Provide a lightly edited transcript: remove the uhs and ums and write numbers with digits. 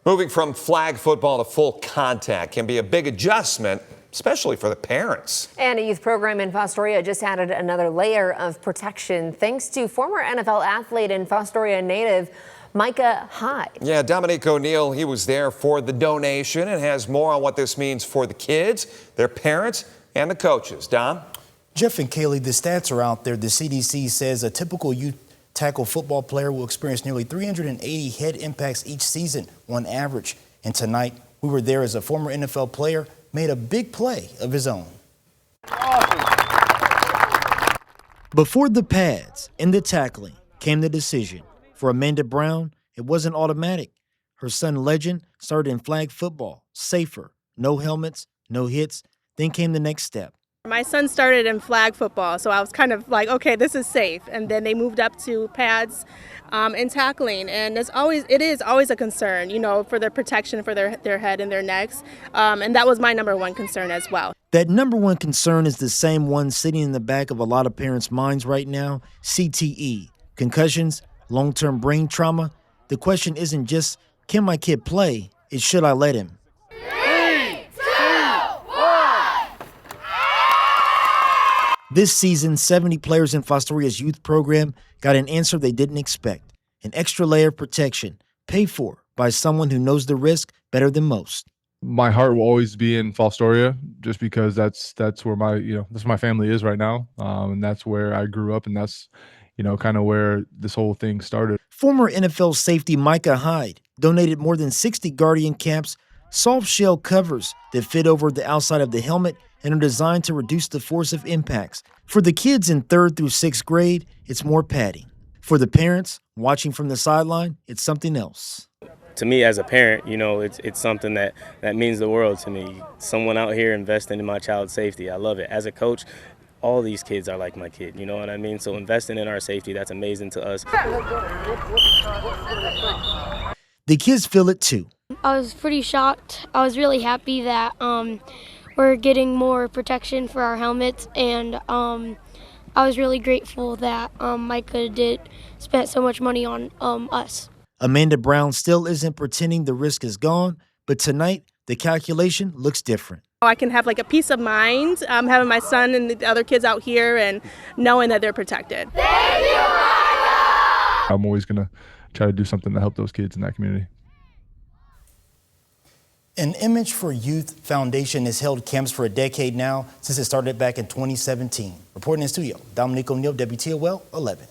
Moving from flag football to full contact can be a big adjustment, especially for the parents. And a youth program in Fostoria just added another layer of protection thanks to former NFL athlete and Fostoria-native Micah Hyde. Yeah, Dominique O'Neill, he was there for the donation and has more on what this means for the kids, their parents, and the coaches. Dom? Jeff and Kaylee, the stats are out there. The CDC says a typical youth tackle football player will experience nearly 380 head impacts each season on average. And tonight, we were there as a former NFL player made a big play of his own. Awesome. Before the pads and the tackling came the decision. For Amanda Brown, it wasn't automatic. Her son, Legend, started in flag football, safer, no helmets, no hits. Then came the next step. My son started in flag football, so I was kind of like, okay, this is safe. And then they moved up to pads and tackling. And it is always a concern, you know, for their protection for their head and their necks. And that was my number one concern as well. That number one concern is the same one sitting in the back of a lot of parents' minds right now, CTE, concussions, long-term brain trauma. The question isn't just, can my kid play? It's should I let him? This season, 70 players in Fostoria's youth program got an answer they didn't expect. An extra layer of protection, paid for by someone who knows the risk better than most. My heart will always be in Fostoria, just because that's where my family is right now, and that's where I grew up, and that's kind of where this whole thing started. Former NFL safety Micah Hyde donated more than 60 Guardian caps, soft shell covers that fit over the outside of the helmet and are designed to reduce the force of impacts. For the kids in 3rd through 6th grade, it's more padding. For the parents watching from the sideline, it's something else. To me as a parent, it's something that means the world to me. Someone out here investing in my child's safety. I love it. As a coach, all these kids are like my kid, you know what I mean? So investing in our safety, that's amazing to us. The kids feel it too. I was pretty shocked. I was really happy that we're getting more protection for our helmets, and I was really grateful that Micah spent so much money on us. Amanda Brown still isn't pretending the risk is gone, but tonight the calculation looks different. I can have like a peace of mind having my son and the other kids out here and knowing that they're protected. Thank you, Micah! I'm always going to try to do something to help those kids in that community. An Image for Youth Foundation has held camps for a decade now, since it started back in 2017. Reporting in studio, Dominique O'Neill, WTOL 11.